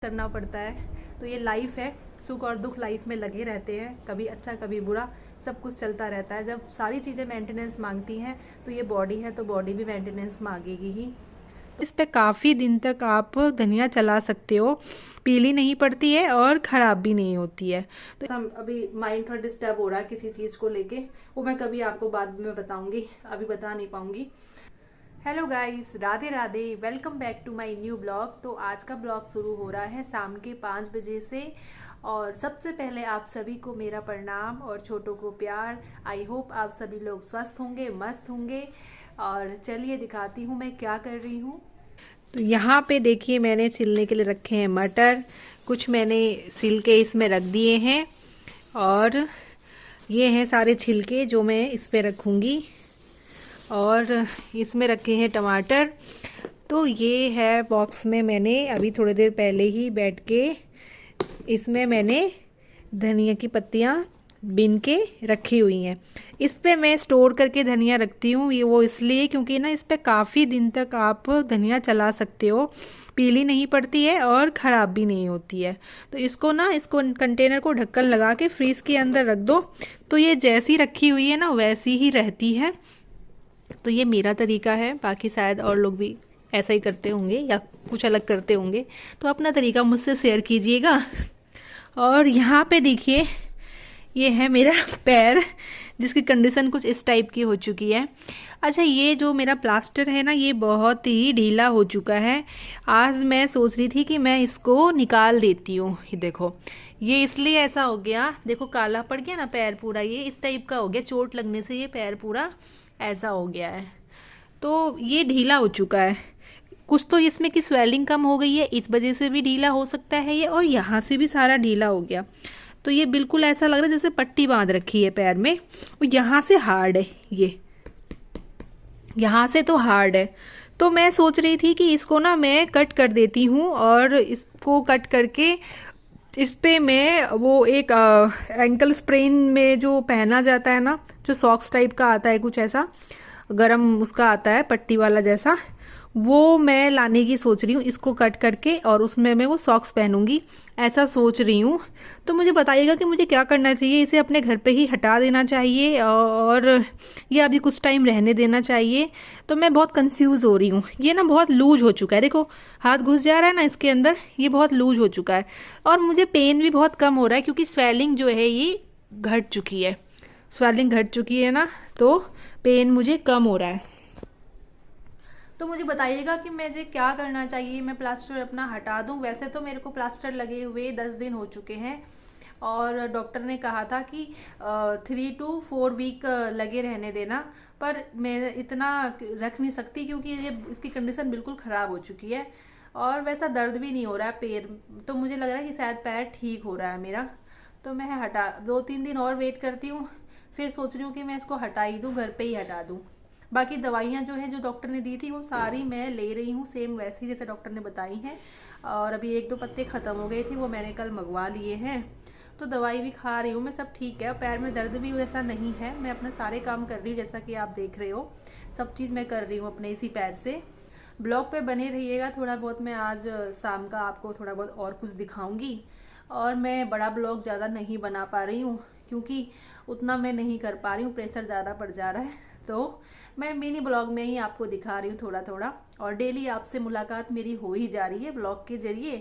करना पड़ता है। तो ये लाइफ है, सुख और दुख लाइफ में लगे रहते हैं, कभी अच्छा कभी बुरा, सब कुछ चलता रहता है। जब सारी चीज़ें मेंटेनेंस मांगती हैं तो ये बॉडी है तो बॉडी भी मेंटेनेंस मांगेगी ही। इस पे काफ़ी दिन तक आप धनिया चला सकते हो, पीली नहीं पड़ती है और ख़राब भी नहीं होती है। तो अभी माइंड थोड़ा डिस्टर्ब हो रहा है किसी चीज़ को लेके, वो मैं कभी आपको बाद में बताऊंगी, अभी बता नहीं पाऊंगी। Hello guys, Radhe Radhe, welcome back to my new blog. तो आज का ब्लॉग शुरू हो रहा है शाम के 5 बजे से। और सबसे पहले आप सभी को मेरा प्रणाम और छोटों को प्यार। आई होप आप सभी लोग स्वस्थ होंगे, मस्त होंगे। और चलिए दिखाती हूँ मैं क्या कर रही हूँ। तो यहाँ पे देखिए मैंने सिलने के लिए रखे हैं मटर, कुछ मैंने सिल के इसमें रख दिए हैं और ये हैं सारे छिलके जो मैं इस पे रखूँगी। और इसमें रखे हैं टमाटर। तो ये है बॉक्स में, मैंने अभी थोड़ी देर पहले ही बैठ के इसमें मैंने धनिया की पत्तियाँ बिन के रखी हुई हैं। इस पे मैं स्टोर करके धनिया रखती हूँ, ये वो इसलिए क्योंकि ना इस पे काफ़ी दिन तक आप धनिया चला सकते हो, पीली नहीं पड़ती है और ख़राब भी नहीं होती है। तो इसको कंटेनर को ढक्कन लगा के फ्रीज़ के अंदर रख दो, तो ये जैसी रखी हुई है ना वैसी ही रहती है। तो ये मेरा तरीका है, बाकी शायद और लोग भी ऐसा ही करते होंगे या कुछ अलग करते होंगे, तो अपना तरीका मुझसे शेयर कीजिएगा। और यहाँ पे देखिए ये है मेरा पैर, जिसकी कंडीशन कुछ इस टाइप की हो चुकी है। अच्छा, ये जो मेरा प्लास्टर है ना, ये बहुत ही ढीला हो चुका है। आज मैं सोच रही थी कि मैं इसको निकाल देती हूँ। ये देखो, ये इसलिए ऐसा हो गया, देखो काला पड़ गया ना पैर पूरा, ये इस टाइप का हो गया, चोट लगने से ये पैर पूरा ऐसा हो गया है। तो ये ढीला हो चुका है, कुछ तो इसमें की स्वेलिंग कम हो गई है, इस वजह से भी ढीला हो सकता है ये, और यहाँ से भी सारा ढीला हो गया। तो ये बिल्कुल ऐसा लग रहा है जैसे पट्टी बांध रखी है पैर में, और यहाँ से हार्ड है, ये यहाँ से तो हार्ड है। तो मैं सोच रही थी कि इसको ना मैं कट कर देती हूँ, और इसको कट करके इस पे मैं वो एक एंकल स्प्रेन में जो पहना जाता है ना, जो सॉक्स टाइप का आता है, कुछ ऐसा गरम उसका आता है पट्टी वाला जैसा, वो मैं लाने की सोच रही हूँ, इसको कट करके और उसमें मैं वो सॉक्स पहनूंगी, ऐसा सोच रही हूँ। तो मुझे बताइएगा कि मुझे क्या करना चाहिए, इसे अपने घर पे ही हटा देना चाहिए और ये अभी कुछ टाइम रहने देना चाहिए। तो मैं बहुत कंफ्यूज हो रही हूँ, ये ना बहुत लूज हो चुका है, देखो हाथ घुस जा रहा है ना इसके अंदर, ये बहुत लूज हो चुका है। और मुझे पेन भी बहुत कम हो रहा है क्योंकि स्वेलिंग जो है ये घट चुकी है, स्वेलिंग घट चुकी है ना, तो पेन मुझे कम हो रहा है। तो मुझे बताइएगा कि मुझे क्या करना चाहिए, मैं प्लास्टर अपना हटा दूं। वैसे तो मेरे को प्लास्टर लगे हुए 10 दिन हो चुके हैं, और डॉक्टर ने कहा था कि 3 to 4 वीक लगे रहने देना, पर मैं इतना रख नहीं सकती क्योंकि ये इसकी कंडीशन बिल्कुल ख़राब हो चुकी है, और वैसा दर्द भी नहीं हो रहा है पैर। तो मुझे लग रहा है कि शायद पैर ठीक हो रहा है मेरा। तो मैं हटा 2-3 दिन और वेट करती हूँ, फिर सोच रही हूँ कि मैं इसको हटा ही दूँ, घर पे ही हटा दूँ। बाकी दवाइयाँ जो है जो डॉक्टर ने दी थी वो सारी मैं ले रही हूँ, सेम वैसी जैसे डॉक्टर ने बताई हैं। और अभी 1-2 पत्ते ख़त्म हो गए थे, वो मैंने कल मंगवा लिए हैं। तो दवाई भी खा रही हूँ मैं, सब ठीक है। पैर में दर्द भी वैसा नहीं है, मैं अपने सारे काम कर रही हूँ जैसा कि आप देख रहे हो, सब चीज़ मैं कर रही हूँ अपने इसी पैर से। ब्लॉग पे बने रहिएगा, थोड़ा बहुत मैं आज शाम का आपको थोड़ा बहुत और कुछ दिखाऊंगी। और मैं बड़ा ब्लॉग ज़्यादा नहीं बना पा रही हूँ क्योंकि उतना मैं नहीं कर पा रही हूँ, प्रेशर ज़्यादा पड़ जा रहा है। तो मैं मिनी ब्लॉग में ही आपको दिखा रही हूँ थोड़ा थोड़ा, और डेली आपसे मुलाकात मेरी हो ही जा रही है ब्लॉग के जरिए।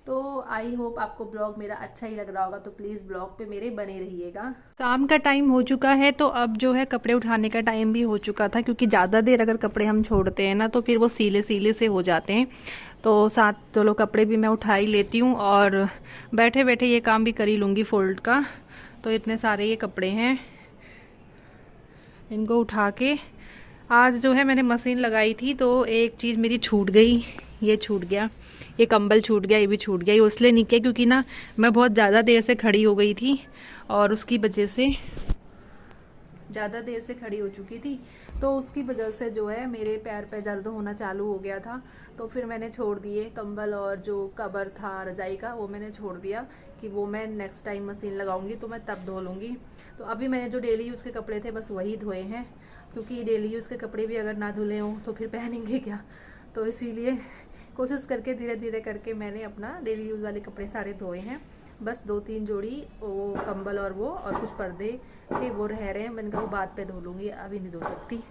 तो आई होप आपको ब्लॉग मेरा अच्छा ही लग रहा होगा, तो प्लीज़ ब्लॉग पे मेरे बने रहिएगा। शाम का टाइम हो चुका है, तो अब जो है कपड़े उठाने का टाइम भी हो चुका था, क्योंकि ज़्यादा देर अगर कपड़े हम छोड़ते हैं ना तो फिर वो सीले सीले से हो जाते हैं। तो साथ चलो कपड़े भी मैं उठा ही लेती हूँ, और बैठे बैठे ये काम भी कर ही लूँगी फोल्ड का। तो इतने सारे ये कपड़े हैं, इनको उठा के आज जो है मैंने मशीन लगाई थी, तो एक चीज़ मेरी छूट गई, ये छूट गया, ये कंबल छूट गया, ये भी छूट गया। ये इसलिए नहीं किया क्योंकि ना मैं बहुत ज़्यादा देर से खड़ी हो गई थी, और उसकी वजह से ज़्यादा देर से खड़ी हो चुकी थी, तो उसकी वजह से जो है मेरे पैर पे दर्द होना चालू हो गया था। तो फिर मैंने छोड़ दिए कंबल, और जो कवर था रजाई का वो मैंने छोड़ दिया कि वो मैं नेक्स्ट टाइम मशीन लगाऊंगी तो मैं तब धो लूँगी। तो अभी मैंने जो डेली यूज़ के कपड़े थे बस वही धोए हैं, क्योंकि डेली यूज़ के कपड़े भी अगर ना धुले हों तो फिर पहनेंगे क्या। तो इसीलिए कोशिश करके धीरे धीरे करके मैंने अपना डेली यूज़ वाले कपड़े सारे धोए हैं। बस 2-3 जोड़ी वो कंबल और कुछ पर्दे थे वो रह रहे हैं। मैंने कहा वो बाद पे धो लूँगी, अभी नहीं धो सकती।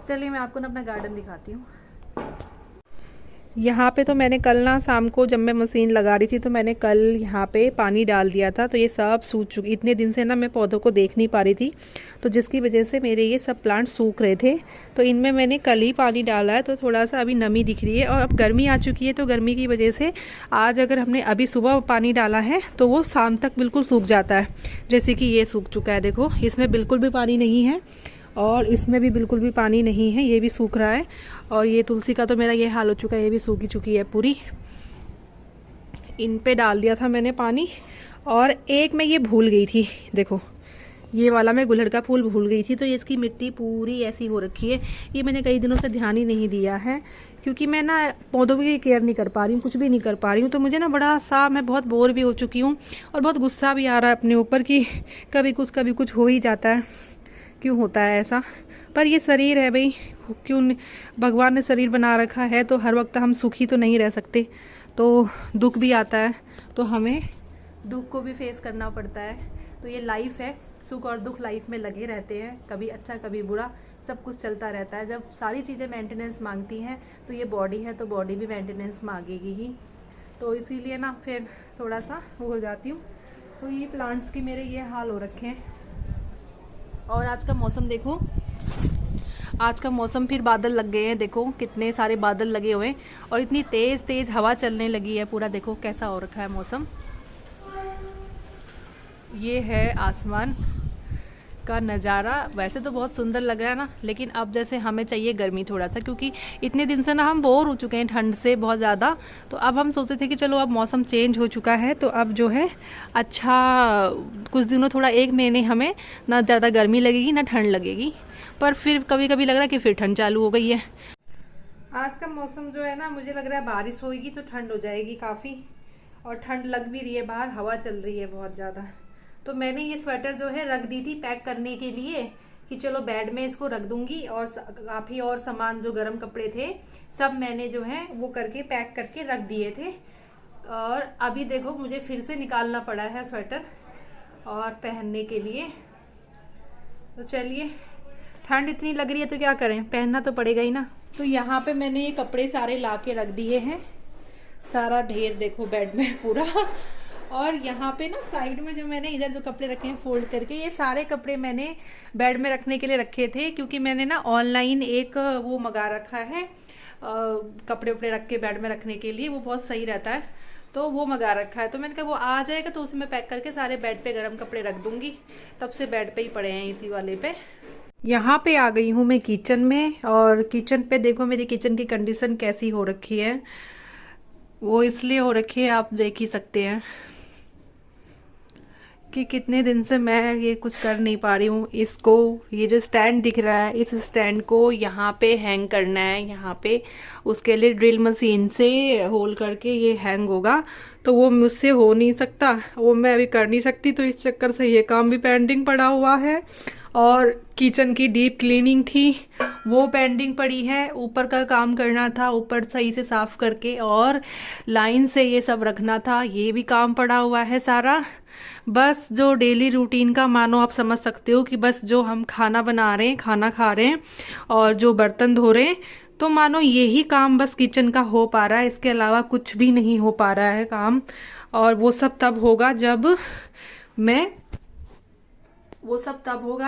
चलिए मैं आपको ना अपना गार्डन दिखाती हूँ। यहाँ पे तो मैंने कल ना शाम को जब मैं मशीन लगा रही थी तो मैंने कल यहाँ पे पानी डाल दिया था, तो ये सब सूख चुकी। इतने दिन से ना मैं पौधों को देख नहीं पा रही थी, तो जिसकी वजह से मेरे ये सब प्लांट सूख रहे थे। तो इनमें मैंने कल ही पानी डाला है, तो थोड़ा सा अभी नमी दिख रही है। और अब गर्मी आ चुकी है, तो गर्मी की वजह से आज अगर हमने अभी सुबह पानी डाला है तो वो शाम तक बिल्कुल सूख जाता है। जैसे कि ये सूख चुका है, देखो इसमें बिल्कुल भी पानी नहीं है और इसमें भी बिल्कुल भी पानी नहीं है, ये भी सूख रहा है। और ये तुलसी का तो मेरा ये हाल हो चुका है, ये भी सूखी चुकी है पूरी। इन पे डाल दिया था मैंने पानी। और एक मैं ये भूल गई थी, देखो ये वाला मैं गुलहड़ का फूल भूल गई थी, तो ये इसकी मिट्टी पूरी ऐसी हो रखी है। ये मैंने कई दिनों से ध्यान ही नहीं दिया है, क्योंकि मैं ना पौधों की केयर नहीं कर पा रही हूँ, कुछ भी नहीं कर पा रही हूँ। तो मुझे ना बड़ा सा, मैं बहुत बोर भी हो चुकी हूँ और बहुत गुस्सा भी आ रहा है अपने ऊपर कि कभी कुछ हो ही जाता है, क्यों होता है ऐसा। पर ये शरीर है भाई, क्यों भगवान ने शरीर बना रखा है, तो हर वक्त हम सुखी तो नहीं रह सकते, तो दुख भी आता है, तो हमें दुख को भी फेस करना पड़ता है। तो ये लाइफ है, सुख और दुख लाइफ में लगे रहते हैं, कभी अच्छा कभी बुरा, सब कुछ चलता रहता है। जब सारी चीज़ें मेंटेनेंस मांगती हैं तो ये बॉडी है तो बॉडी भी मेंटेनेंस मांगेगी ही। तो इसीलिए ना फिर थोड़ा सा वो हो जाती हूँ। तो ये प्लांट्स की मेरे ये हाल हो रखे हैं। और आज का मौसम देखो, आज का मौसम फिर बादल लग गए हैं, देखो कितने सारे बादल लगे हुए हैं और इतनी तेज़ तेज़ हवा चलने लगी है। पूरा देखो कैसा हो रखा है मौसम। ये है आसमान का नज़ारा। वैसे तो बहुत सुंदर लग रहा है ना, लेकिन अब जैसे हमें चाहिए गर्मी थोड़ा सा, क्योंकि इतने दिन से ना हम बोर हो चुके हैं ठंड से बहुत ज़्यादा। तो अब हम सोचते थे कि चलो अब मौसम चेंज हो चुका है, तो अब जो है अच्छा कुछ दिनों, थोड़ा 1 महीने हमें ना ज़्यादा गर्मी लगेगी ना ठंड लगेगी। पर फिर कभी कभी लग रहा है कि फिर ठंड चालू हो गई है। आज का मौसम जो है ना, मुझे लग रहा है बारिश होगी तो ठंड हो जाएगी काफ़ी, और ठंड लग भी रही है, बाहर हवा चल रही है बहुत ज़्यादा। तो मैंने ये स्वेटर जो है रख दी थी पैक करने के लिए कि चलो बेड में इसको रख दूंगी, और काफ़ी और सामान जो गर्म कपड़े थे सब मैंने जो है वो करके पैक करके रख दिए थे। और अभी देखो मुझे फिर से निकालना पड़ा है स्वेटर और पहनने के लिए। तो चलिए, ठंड इतनी लग रही है तो क्या करें, पहनना तो पड़ेगा ही ना। तो यहाँ पे मैंने ये कपड़े सारे ला के रख दिए हैं, सारा ढेर देखो बेड में पूरा। और यहाँ पे ना साइड में जो मैंने इधर जो कपड़े रखे हैं फोल्ड करके, ये सारे कपड़े मैंने बेड में रखने के लिए रखे थे, क्योंकि मैंने ना ऑनलाइन एक वो मंगा रखा है कपड़े उपड़े रख के बेड में रखने के लिए, वो बहुत सही रहता है, तो वो मंगा रखा है। तो मैंने कहा वो आ जाएगा तो उसी में पैक करके सारे बेड पे गर्म कपड़े रख दूंगी। तब से बेड पे ही पड़े हैं इसी वाले पे। यहाँ पे आ गई हूँ मैं किचन में, और किचन पे देखो मेरी किचन की कंडीशन कैसी हो रखी है। वो इसलिए हो रखी है, आप देख ही सकते हैं कि कितने दिन से मैं ये कुछ कर नहीं पा रही हूँ। इसको, ये जो स्टैंड दिख रहा है, इस स्टैंड को यहाँ पे हैंग करना है, यहाँ पे उसके लिए ड्रिल मशीन से होल करके ये हैंग होगा। तो वो मुझसे हो नहीं सकता, वो मैं अभी कर नहीं सकती, तो इस चक्कर से ये काम भी पेंडिंग पड़ा हुआ है। और किचन की डीप क्लीनिंग थी वो पेंडिंग पड़ी है, ऊपर का काम करना था, ऊपर सही से साफ करके और लाइन से ये सब रखना था, ये भी काम पड़ा हुआ है सारा। बस जो डेली रूटीन का, मानो आप समझ सकते हो कि बस जो हम खाना बना रहे हैं, खाना खा रहे हैं और जो बर्तन धो रहे हैं, तो मानो यही काम बस किचन का हो पा रहा है, इसके अलावा कुछ भी नहीं हो पा रहा है काम। और वो सब तब होगा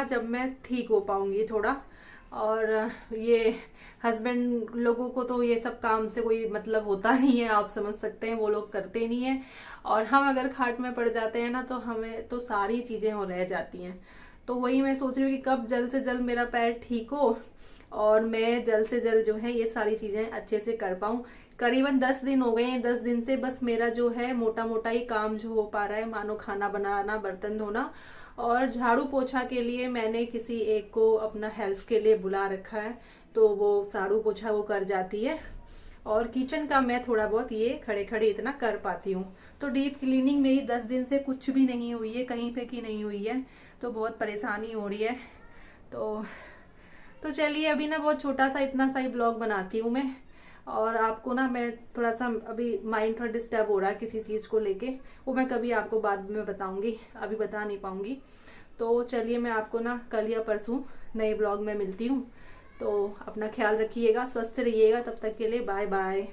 जब मैं ठीक हो पाऊंगी थोड़ा। और ये हस्बैंड लोगों को तो ये सब काम से कोई मतलब होता नहीं है, आप समझ सकते हैं, वो लोग करते नहीं है। और हम अगर खाट में पड़ जाते हैं ना, तो हमें तो सारी चीजें हो रह जाती हैं। तो वही मैं सोच रही हूँ कि कब जल्द से जल्द मेरा पैर ठीक हो और मैं जल्द से जल्द जो है ये सारी चीजें अच्छे से कर पाऊं। करीबन 10 दिन हो गए हैं, 10 दिन से बस मेरा जो है मोटा मोटा ही काम जो हो पा रहा है, मानो खाना बनाना, बर्तन धोना। और झाड़ू पोछा के लिए मैंने किसी एक को अपना हेल्प के लिए बुला रखा है, तो वो झाड़ू पोछा वो कर जाती है। और किचन का मैं थोड़ा बहुत ये खड़े खड़े इतना कर पाती हूँ। तो डीप क्लीनिंग मेरी 10 दिन से कुछ भी नहीं हुई है, कहीं पे की नहीं हुई है, तो बहुत परेशानी हो रही है। तो चलिए अभी ना बहुत छोटा सा इतना सा ही ब्लॉग बनाती हूँ मैं, और आपको ना मैं थोड़ा सा अभी माइंड थोड़ा डिस्टर्ब हो रहा है किसी चीज़ को लेके, वो मैं कभी आपको बाद में बताऊंगी, अभी बता नहीं पाऊंगी। तो चलिए मैं आपको ना कल या परसों नए ब्लॉग में मिलती हूँ। तो अपना ख्याल रखिएगा, स्वस्थ रहिएगा, तब तक के लिए बाय बाय।